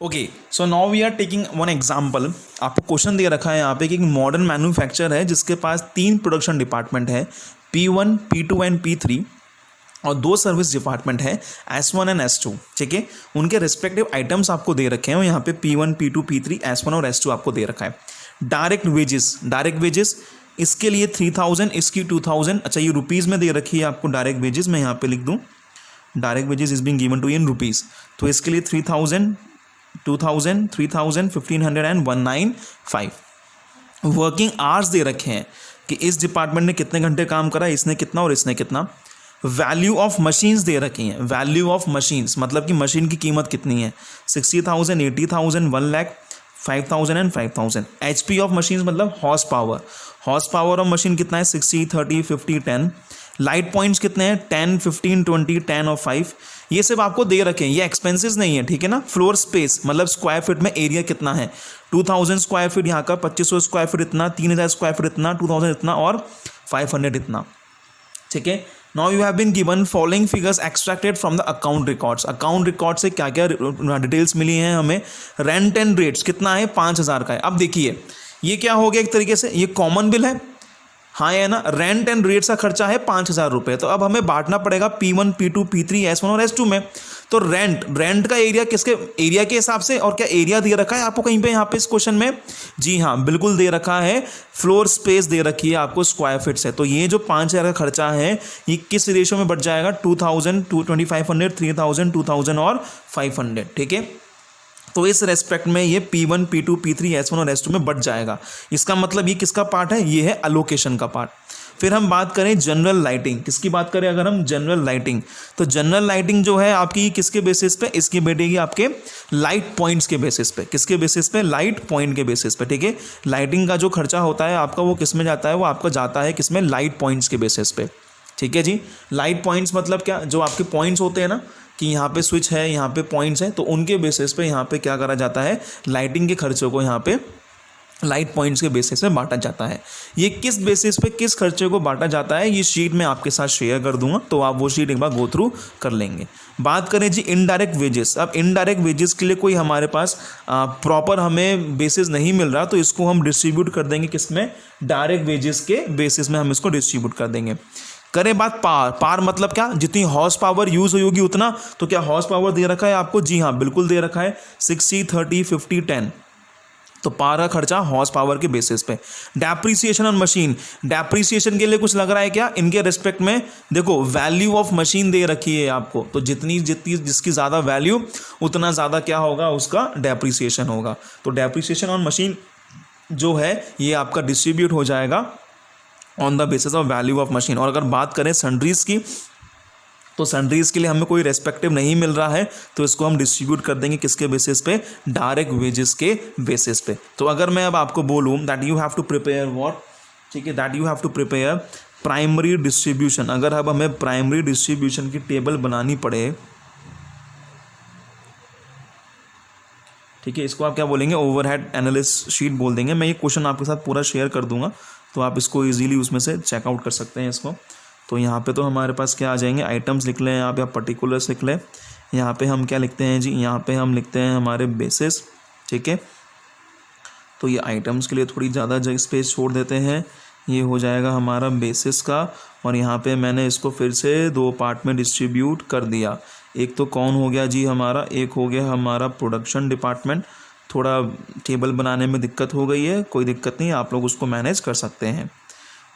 Okay, so now we are taking one example. आपको question दे रखा है यहाँ पे कि एक मॉडर्न मैन्युफैक्चर है जिसके पास 3 प्रोडक्शन डिपार्टमेंट है, P1, P2 एंड P3, और 2 सर्विस डिपार्टमेंट है, S1 एंड S2। ठीक है, उनके रिस्पेक्टिव आइटम्स आपको दे रखे हैं और यहाँ पे P1, P2, P3, S1 और S2 आपको दे रखा है। डायरेक्ट वेजेस इसके लिए 3000, इसकी 2000। अच्छा, ये रुपीज़ में दे रखी है आपको डायरेक्ट वेजेस, मैं यहाँ पे लिख दूँ direct wages is being given to in rupees. तो इसके लिए 3000, 2000, 3000, 1500 एंड 195। वर्किंग आवर्स दे रखे हैं कि इस डिपार्टमेंट ने कितने घंटे काम करा, इसने कितना और इसने कितना। वैल्यू ऑफ मशीन्स दे रखी हैं, वैल्यू ऑफ मशीन्स मतलब कि मशीन की कीमत कितनी है, 60,000, 80,000, 1 lakh, 5,000 and 5,000। HP of machines मतलब हॉर्स पावर ऑफ मशीन कितना है, 60, 30, 50, 10। लाइट पॉइंट्स कितने हैं, 10, 15, 20, 10 और 5। ये सब आपको दे रखे हैं, ये एक्सपेंसेस नहीं है, ठीक है ना। फ्लोर स्पेस मतलब स्क्वायर फीट में एरिया कितना है, 2000 स्क्वायर फीट यहाँ का, 2500 स्क्वायर फीट इतना, 3000 स्क्वायर फीट इतना, 2000 इतना और 500 इतना। ठीक है, now you have been given following figures extracted from the account records. Account record से क्या क्या डिटेल्स मिली हैं हमें। रेंट एंड रेट्स कितना है, 5000 का है। अब देखिए ये क्या हो गया, एक तरीके से ये कॉमन बिल है, हाँ है ना। रेंट एंड रेट्स का खर्चा है 5000 रुपये। तो अब हमें बांटना पड़ेगा P1, P2, P3, S1 और S2 में। तो रेंट का एरिया किसके एरिया के हिसाब से, और क्या एरिया दे रखा है आपको कहीं पे यहाँ पे इस क्वेश्चन में, जी हाँ बिल्कुल दे रखा है। फ्लोर स्पेस दे रखी है आपको स्क्वायर फीट से। तो ये जो 5000 का खर्चा है ये किस रेशियो में बढ़ जाएगा, 2000, 2500, 3000, 2000 और 500। ठीक है, तो इस रेस्पेक्ट में ये P1, P2, P3, S1 और S2 में बढ़ जाएगा। इसका मतलब ये किसका पार्ट है, ये है अलोकेशन का पार्ट। फिर हम बात करें जनरल लाइटिंग, किसकी बात करें अगर हम जनरल लाइटिंग, तो जनरल लाइटिंग जो है आपकी किसके बेसिस पे, इसकी बैठेगी आपके लाइट पॉइंट्स के बेसिस पे। किसके बेसिस पे, लाइट पॉइंट के बेसिस पे। ठीक है, लाइटिंग का जो खर्चा होता है आपका वो किस में जाता है, वो आपका जाता है किसमें, लाइट पॉइंट्स के बेसिस पे। ठीक है जी, लाइट पॉइंट्स मतलब क्या, जो आपके पॉइंट्स होते हैं ना कि यहाँ पे स्विच है, यहाँ पे पॉइंट्स हैं, तो उनके बेसिस पे यहाँ पे क्या करा जाता है, लाइटिंग के खर्चों को यहाँ पे लाइट पॉइंट्स के बेसिस पे बांटा जाता है। ये किस बेसिस पे किस खर्चे को बांटा जाता है, ये शीट मैं आपके साथ शेयर कर दूंगा, तो आप वो शीट एक बार गो थ्रू कर लेंगे। बात करें जी इनडायरेक्ट वेजेस। अब इनडायरेक्ट वेजेस के लिए कोई हमारे पास प्रॉपर हमें बेसिस नहीं मिल रहा, तो इसको हम डिस्ट्रीब्यूट कर देंगे किसमें, डायरेक्ट वेजेस के बेसिस में हम इसको डिस्ट्रीब्यूट कर देंगे। करें बात पावर मतलब क्या, जितनी हॉर्स पावर यूज हुई होगी उतना। तो क्या हॉर्स पावर दे रखा है आपको, जी हाँ बिल्कुल दे रखा है, 60, 30, 50, 10। तो पावर का खर्चा हॉर्स पावर के बेसिस पे। डेप्रिसिएशन ऑन मशीन, डेप्रिसिएशन के लिए कुछ लग रहा है क्या, इनके रिस्पेक्ट में देखो वैल्यू ऑफ मशीन दे रखी है आपको, तो जितनी जिसकी ज़्यादा वैल्यू उतना ज़्यादा क्या होगा, उसका डेप्रिसिएशन होगा। तो डेप्रिसिएशन ऑन मशीन जो है ये आपका डिस्ट्रीब्यूट हो जाएगा on the basis of value of machine. और अगर बात करें सन्ड्रीज की, तो सन्ड्रीज के लिए हमें कोई रेस्पेक्टिव नहीं मिल रहा है, तो इसको हम डिस्ट्रीब्यूट कर देंगे किसके बेसिस पे, डायरेक्ट वेजेस के बेसिस पे। तो अगर मैं अब आपको बोलूँ that you have to prepare what, ठीक है, that you have to prepare primary distribution. अगर अब हमें प्राइमरी डिस्ट्रीब्यूशन की टेबल बनानी पड़े, ठीक है, इसको आप क्या बोलेंगे, ओवरहेड एनालिस्ट शीट बोल देंगे। मैं ये क्वेश्चन आपके साथ पूरा शेयर कर दूंगा, तो आप इसको इजीली उसमें से चेकआउट कर सकते हैं इसको। तो यहाँ पे तो हमारे पास क्या आ जाएंगे, आइटम्स लिख लें आप या पर्टिकुलर्स लिख लें। यहाँ पे हम क्या लिखते हैं जी, यहाँ पे हम लिखते हैं हमारे बेसिस। ठीक है, तो ये आइटम्स के लिए थोड़ी ज़्यादा जगह स्पेस छोड़ देते हैं, ये हो जाएगा हमारा बेसिस का। और यहाँ पे मैंने इसको फिर से 2 पार्ट में डिस्ट्रीब्यूट कर दिया। एक तो कौन हो गया जी हमारा, एक हो गया हमारा प्रोडक्शन डिपार्टमेंट। थोड़ा टेबल बनाने में दिक्कत हो गई है, कोई दिक्कत नहीं, आप लोग उसको मैनेज कर सकते हैं।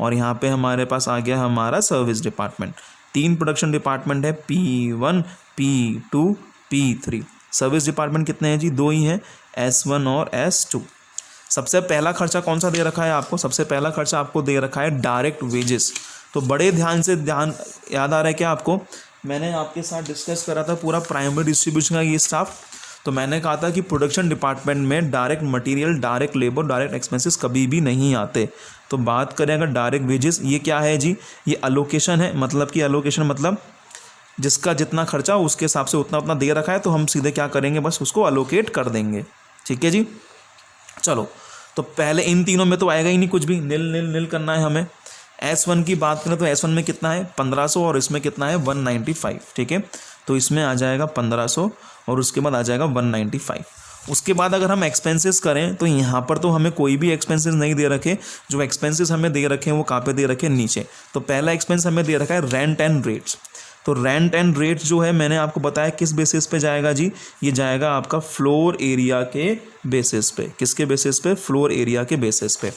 और यहाँ पे हमारे पास आ गया हमारा सर्विस डिपार्टमेंट। 3 प्रोडक्शन डिपार्टमेंट है, P1, P2, P3। Service department कितने हैं जी, 2 ही हैं, S1 और S2। सबसे पहला खर्चा कौन सा दे रखा है आपको, सबसे पहला खर्चा आपको दे रखा है डायरेक्ट वेजेस। तो बड़े ध्यान से याद आ रहा है क्या आपको, मैंने आपके साथ डिस्कस करा था पूरा प्राइमरी डिस्ट्रीब्यूशन का ये स्टाफ। तो मैंने कहा था कि प्रोडक्शन डिपार्टमेंट में direct material, direct labour, direct expenses कभी भी नहीं आते। तो बात करें अगर डायरेक्ट वेजेस, ये क्या है जी, ये अलोकेशन है। मतलब कि अलोकेशन मतलब जिसका जितना खर्चा उसके हिसाब से उतना उतना दे रखा है, तो हम सीधे क्या करेंगे, बस उसको अलोकेट कर देंगे। ठीक है जी, चलो। तो पहले इन तीनों में तो आएगा ही नहीं कुछ भी, नील नील नील करना है हमें। S1 की बात करें तो S1 में कितना है, 1500, और इसमें कितना है, 195। ठीक है, तो इसमें आ जाएगा 1500 और उसके बाद आ जाएगा 195। उसके बाद अगर हम एक्सपेंसेस करें तो यहाँ पर तो हमें कोई भी एक्सपेंसेस नहीं दे रखे, जो एक्सपेंसेस हमें दे रखे हैं वो कहाँ पे दे रखे हैं, नीचे। तो पहला एक्सपेंस हमें दे रखा है रेंट एंड रेट्स। तो रेंट एंड रेट्स जो है मैंने आपको बताया किस बेसिस पे जाएगा जी, ये जाएगा आपका फ्लोर एरिया के बेसिस पे। किसके बेसिस पे? फ्लोर एरिया के बेसिस पे।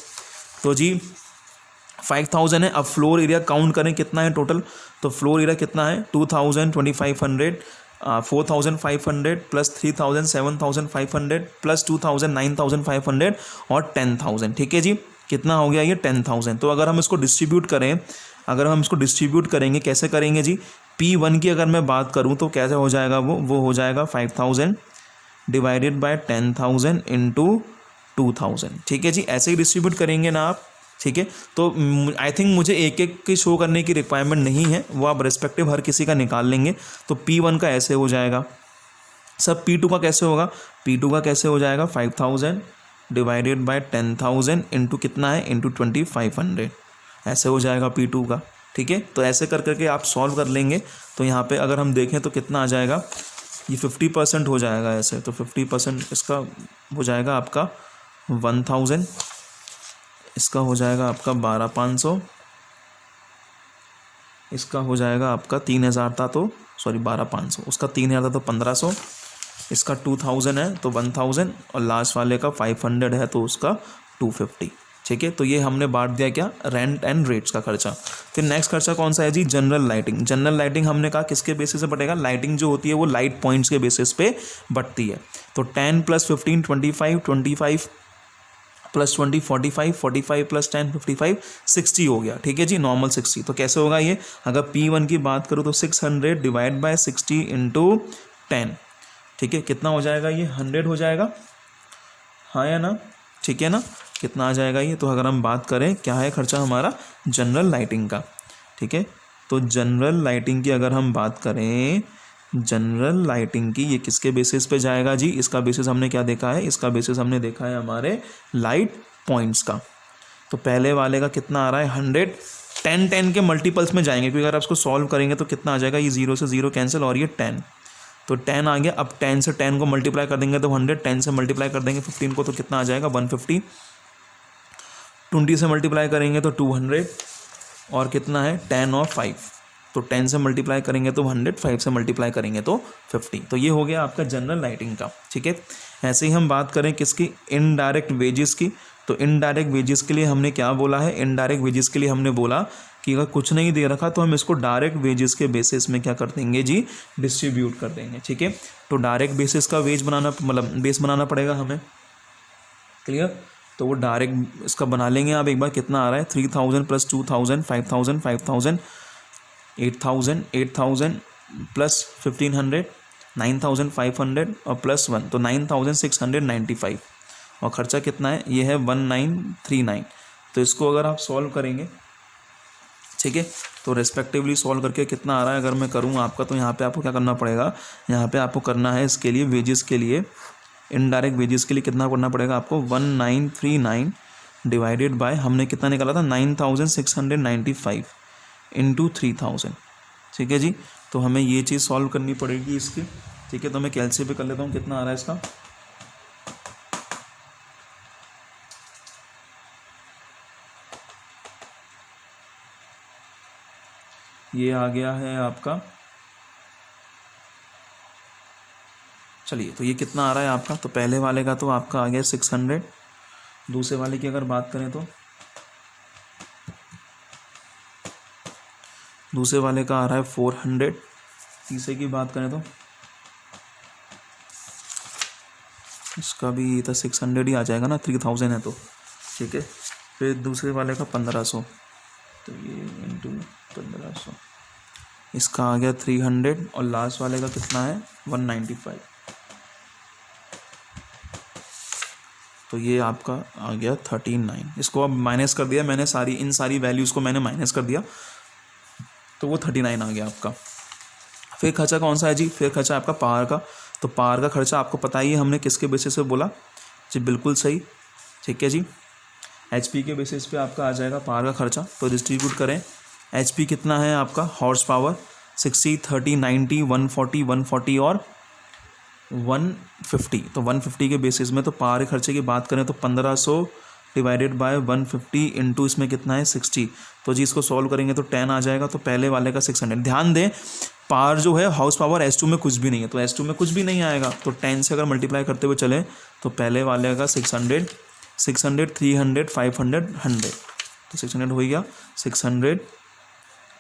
तो जी 5000 है। अब फ्लोर एरिया काउंट करें कितना है टोटल, तो फ्लोर एरिया कितना है 2000, 2500, 4500 प्लस 3000, 7500 प्लस 2000, 9500 और 10000। ठीक है जी, कितना हो गया ये 10000। तो अगर हम इसको डिस्ट्रीब्यूट करें, अगर हम इसको डिस्ट्रीब्यूट करेंगे, कैसे करेंगे जी, P1 की अगर मैं बात करूं तो कैसे हो जाएगा वो हो जाएगा 5000 डिवाइडेड बाय 10000 इंटू 2000। ठीक है जी, ऐसे ही डिस्ट्रीब्यूट करेंगे ना आप। ठीक है, तो आई थिंक मुझे एक एक की शो करने की रिक्वायरमेंट नहीं है, वो आप रिस्पेक्टिव हर किसी का निकाल लेंगे। तो P1 का ऐसे हो जाएगा सब, P2 का कैसे होगा, P2 का कैसे हो जाएगा 5000 डिवाइडेड बाय 10000 इंटू कितना है, इंटू 2500, ऐसे हो जाएगा P2 का। ठीक है, तो ऐसे कर करके आप सॉल्व कर लेंगे। तो यहाँ पे अगर हम देखें तो कितना आ जाएगा, ये 50% हो जाएगा ऐसे। तो 50% इसका हो जाएगा आपका 1000, इसका हो जाएगा आपका 12500, इसका हो जाएगा आपका 3000 था तो सॉरी 12500, उसका 3000 था तो 1500, इसका 2000 है तो 1000 और लास्ट वाले का 500 है तो उसका 250। ठीक है, तो ये हमने बांट दिया क्या, रेंट एंड रेट्स का खर्चा। फिर नेक्स्ट खर्चा कौन सा है जी, जनरल लाइटिंग। जनरल लाइटिंग हमने कहा किसके बेसिस पे बटेगा, लाइटिंग जो होती है वो लाइट पॉइंट्स के बेसिस पे बटती है। तो 10 + 15 25, 25 + 20 45, 45 + 10 55, 60 हो गया। ठीक है जी, नॉर्मल 60। तो कैसे होगा ये, अगर P1 की बात करूँ तो 600 डिवाइड बाय 60 इंटू 10। ठीक है, कितना हो जाएगा ये 100 हो जाएगा, हाँ या ना, ठीक है ना, कितना आ जाएगा ये। तो अगर हम बात करें क्या है खर्चा हमारा जनरल लाइटिंग का। ठीक है, तो जनरल लाइटिंग की अगर हम बात करें, जनरल लाइटिंग की ये किसके बेसिस पे जाएगा जी, इसका बेसिस हमने क्या देखा है, इसका बेसिस हमने देखा है हमारे लाइट पॉइंट्स का। तो पहले वाले का कितना आ रहा है 100, 10 10 के मल्टीपल्स में जाएंगे, क्योंकि अगर आप इसको सॉल्व करेंगे तो कितना आ जाएगा, ये 0 से 0 कैंसिल और ये 10, तो 10 आ गया। अब 10 से 10 को मल्टीप्लाई कर देंगे तो 100, 10 से मल्टीप्लाई कर देंगे 15 को तो कितना आ जाएगा 150, 20 से मल्टीप्लाई करेंगे तो 200 और कितना है 10 और 5, तो 10 से मल्टीप्लाई करेंगे तो 100, 5 से मल्टीप्लाई करेंगे तो 50। तो ये हो गया आपका जनरल लाइटिंग का। ठीक है, ऐसे ही हम बात करें किसकी, इनडायरेक्ट वेजेस की। तो इनडायरेक्ट वेजेस के लिए हमने क्या बोला है, इनडायरेक्ट वेजेस के लिए हमने बोला कि अगर कुछ नहीं दे रखा तो हम इसको डायरेक्ट वेजेस के बेसिस में क्या कर देंगे जी, डिस्ट्रीब्यूट कर देंगे। ठीक है, तो डायरेक्ट बेसिस का वेज बनाना मतलब बेस बनाना पड़ेगा हमें, क्लियर। तो वो डायरेक्ट इसका बना लेंगे आप एक बार, कितना आ रहा है 3000 + 2000, 5000, 5000, 8000, 8000 प्लस 1500, 9500 और +1 तो 9695। और ख़र्चा कितना है, ये है 1939। तो इसको अगर आप सॉल्व करेंगे, ठीक है, तो रेस्पेक्टिवली सॉल्व करके कितना आ रहा है अगर मैं करूँ आपका, तो यहाँ पे आपको क्या करना पड़ेगा, यहाँ पे आपको करना है इसके लिए वेजेस के लिए, इनडायरेक्ट वेजेस के लिए कितना करना पड़ेगा आपको, 1939 डिवाइडेड बाय हमने कितना निकाला था 9695 इंटू 3000। ठीक है जी, तो हमें ये चीज़ सॉल्व करनी पड़ेगी इसकी। ठीक है, तो मैं कैलसी पे कर लेता हूँ, कितना आ रहा है इसका, ये आ गया है आपका, चलिए तो ये कितना आ रहा है आपका, तो पहले वाले का तो आपका आ गया 600, दूसरे वाले की अगर बात करें तो दूसरे वाले का आ रहा है 400, तीसरे की बात करें तो इसका भी तो 600 ही आ जाएगा ना, 3000 है तो। ठीक है, फिर दूसरे वाले का 1500, तो ये इंटू 1500, इसका आ गया 300 और लास्ट वाले का कितना है 195। तो ये आपका आ गया 39। इसको अब माइनस कर दिया मैंने, इन सारी वैल्यूज़ को मैंने माइनस कर दिया, तो वो 39 आ गया आपका। फिर खर्चा कौन सा है जी, फिर खर्चा आपका पावर का। तो पावर का खर्चा आपको पता ही है हमने किसके बेसिस पे बोला जी, बिल्कुल सही। ठीक है जी, HP के बेसिस पे आपका आ जाएगा पावर का खर्चा। तो डिस्ट्रीब्यूट करें, HP कितना है आपका, हॉर्स पावर 60 30 90 140 140 और 150, तो 150 के बेसिस में तो पावर खर्चे की बात करें तो 1500 डिवाइडेड बाय 150 इंटू इसमें कितना है 60, तो जी इसको सॉल्व करेंगे तो 10 आ जाएगा, तो पहले वाले का 600। ध्यान दें पावर जो है हाउस पावर S2 में कुछ भी नहीं है, तो S2 में कुछ भी नहीं आएगा, तो 10 से अगर मल्टीप्लाई करते हुए चले तो पहले वाले का 600, 300, 500, 100, तो 600 हो गया, 600,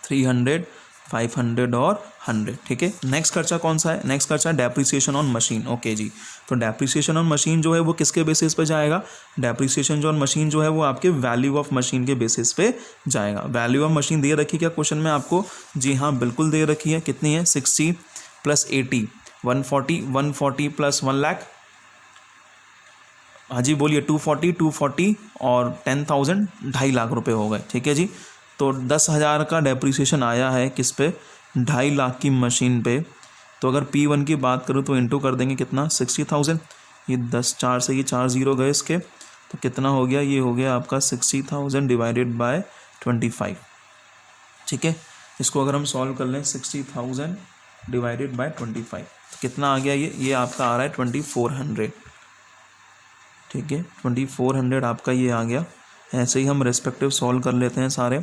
300, 500 और 100, ठीक है। नेक्स्ट खर्चा कौन सा है? नेक्स्ट खर्चा है डेप्रिसिएशन ऑन मशीन। ओके जी, तो डेप्रिसिएशन ऑन मशीन जो है वो किसके बेसिस पे जाएगा? डेप्रिसिएशन ऑन मशीन जो है वो आपके वैल्यू ऑफ मशीन के बेसिस पे जाएगा। वैल्यू ऑफ मशीन दे रखी क्या क्वेश्चन में आपको? जी हाँ बिल्कुल दे रखी है। कितनी है? 60 + 80, 140, 140 + 1 लाख, हाँ जी बोलिए, 240 और 10,000, 2.5 लाख रुपए हो गए, ठीक है जी। तो 10,000 का डेप्रिसिएशन आया है किस पे? 2.5 लाख की मशीन पे। तो अगर P1 की बात करूँ तो इंटू कर देंगे कितना? 60,000, ये 10 4 से ये 4 0 गए इसके, तो कितना हो गया? ये हो गया आपका 60,000 डिवाइडेड बाय 25, ठीक है। इसको अगर हम सॉल्व कर लें 60,000 डिवाइडेड बाय 25 तो कितना आ गया? ये आपका आ रहा है 2400, ठीक है। 2400 आपका ये आ गया। ऐसे ही हम रेस्पेक्टिव सॉल्व कर लेते हैं सारे।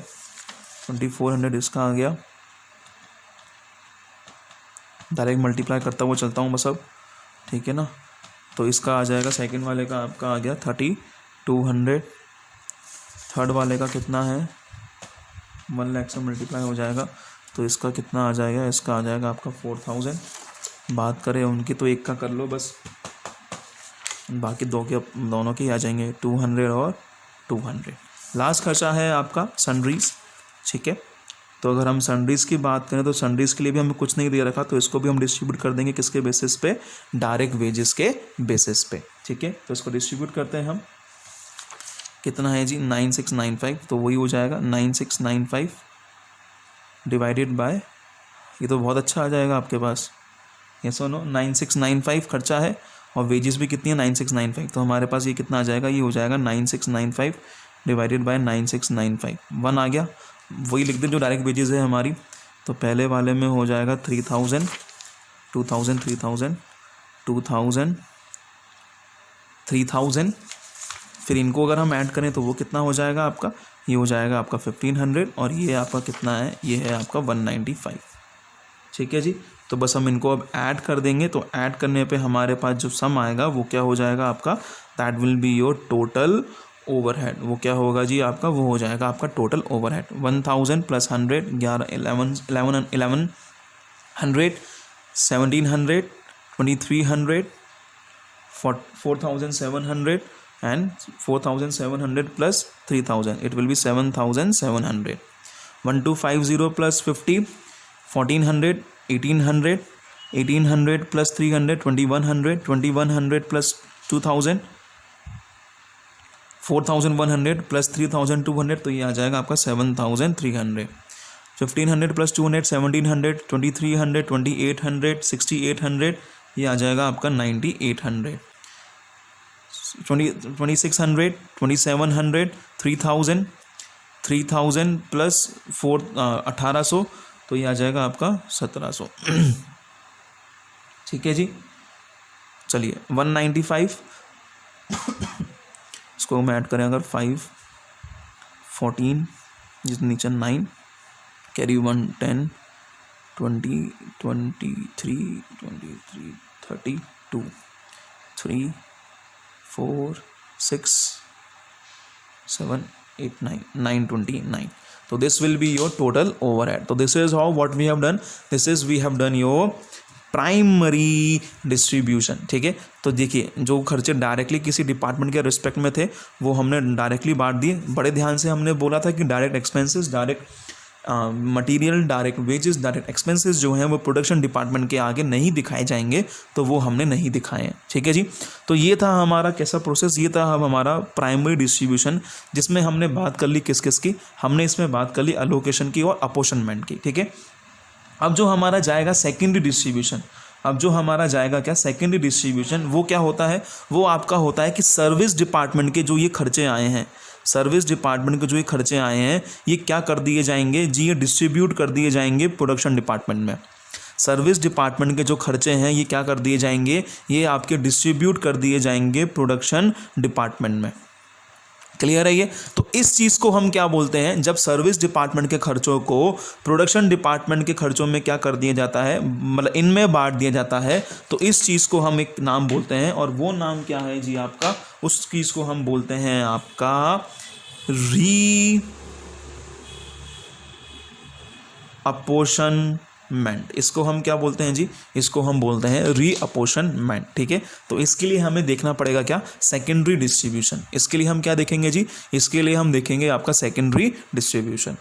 2400 इसका आ गया, डायरेक्ट मल्टीप्लाई करता हुआ चलता हूँ बस अब, ठीक है ना। तो इसका आ जाएगा, सेकंड वाले का आपका आ गया 3200, थर्ड वाले का कितना है? 1 लाख से मल्टीप्लाई हो जाएगा, तो इसका कितना आ जाएगा? इसका आ जाएगा आपका 4000। बात करें उनकी तो एक का कर लो बस, बाकी दोनों के आ जाएंगे 200 और 200। लास्ट खर्चा है आपका सनरीज, ठीक है। तो अगर हम सनरीज की बात करें तो सनरीज के लिए भी हमें कुछ नहीं दे रखा, तो इसको भी हम डिस्ट्रीब्यूट कर देंगे किसके बेसिस पे? डायरेक्ट वेजेस के बेसिस पे, ठीक है। तो इसको डिस्ट्रीब्यूट करते हैं हम। कितना है जी? 9695, तो वही हो जाएगा 9695 डिवाइडेड बाय, ये तो बहुत अच्छा आ जाएगा आपके पास, ये सुनो 9695 खर्चा है और वेजेस भी कितनी है? 9695, तो हमारे पास ये कितना आ जाएगा? ये हो जाएगा 9695 डिवाइडेड बाय 9695, 1 आ गया। वही लिख दे जो डायरेक्ट वेजेस है हमारी। तो पहले वाले में हो जाएगा 3000, 2000, 3000, 2000, 3000, फिर इनको अगर हम ऐड करें तो वो कितना हो जाएगा आपका? ये हो जाएगा आपका 1500 और ये आपका कितना है? ये है आपका 195, ठीक है जी। तो बस हम इनको अब ऐड कर देंगे, तो ऐड करने पे हमारे पास जो सम आएगा वो क्या हो जाएगा आपका? That will be your total overhead. वो क्या होगा जी आपका? वो हो जाएगा आपका total overhead. 1000 + 100, 1100, 1700, 2300, 4700 and 4700 + 3000, it will be 7700। 1250 + 50, 1400, 1800, 1800 + 300, 2100, 2100 + 2000, 4100 + 3200, तो ये आ जाएगा आपका 7300। 1500 + 200, 1700, 2300, 2800, 6800, ये आ जाएगा आपका 9800। 2600, 2700, 3000, 3000 + 1800, तो ये आ जाएगा आपका 1700, ठीक है जी। चलिए 195, इसको हम ऐड करें अगर 5, 14, जिस नीचे 9, carry 1, 10, 20, 23, 30, 2, 3, 4, 6, 7, 8, 9, 929। So this will be your total overhead. So this is how what we have done. This is we have done your primary distribution, ठीक है। तो देखिए जो खर्चे डायरेक्टली किसी डिपार्टमेंट के रिस्पेक्ट में थे वो हमने डायरेक्टली बांट दिए। बड़े ध्यान से हमने बोला था कि direct expenses, direct material, direct wages, direct expenses जो हैं वो प्रोडक्शन डिपार्टमेंट के आगे नहीं दिखाए जाएंगे, तो वो हमने नहीं दिखाए हैं, ठीक है जी। तो ये था हमारा कैसा प्रोसेस, ये था हमारा प्राइमरी डिस्ट्रीब्यूशन, जिसमें हमने बात कर ली किस किस की? हमने इसमें बात कर ली अलोकेशन की और अपोर्शनमेंट की, ठीक है। अब जो हमारा जाएगा सेकेंडरी डिस्ट्रीब्यूशन, अब जो हमारा जाएगा क्या सेकेंडरी डिस्ट्रीब्यूशन, वो क्या होता है? वो आपका होता है कि सर्विस डिपार्टमेंट के जो ये खर्चे आए हैं, सर्विस डिपार्टमेंट के जो ये खर्चे आए हैं, ये क्या कर दिए जाएंगे जी? ये डिस्ट्रीब्यूट कर दिए जाएंगे प्रोडक्शन डिपार्टमेंट में। सर्विस डिपार्टमेंट के जो खर्चे हैं ये क्या कर दिए जाएंगे, ये आपके डिस्ट्रीब्यूट कर दिए जाएंगे प्रोडक्शन डिपार्टमेंट में। क्लियर है ये? तो इस चीज़ को हम क्या बोलते हैं, जब सर्विस डिपार्टमेंट के खर्चों को प्रोडक्शन डिपार्टमेंट के खर्चों में क्या कर दिया जाता है, मतलब इनमें बांट दिया जाता है, तो इस चीज़ को हम एक नाम बोलते हैं, और वो नाम क्या है जी आपका, उस चीज़ को हम बोलते हैं आपका रीअपोर्शनमेंट। इसको हम क्या बोलते हैं जी, इसको हम बोलते हैं रीअपोर्शनमेंट। ठीक है, तो इसके लिए हमें देखना पड़ेगा क्या, सेकेंडरी डिस्ट्रीब्यूशन। इसके लिए हम क्या देखेंगे जी, इसके लिए हम देखेंगे आपका सेकेंडरी डिस्ट्रीब्यूशन।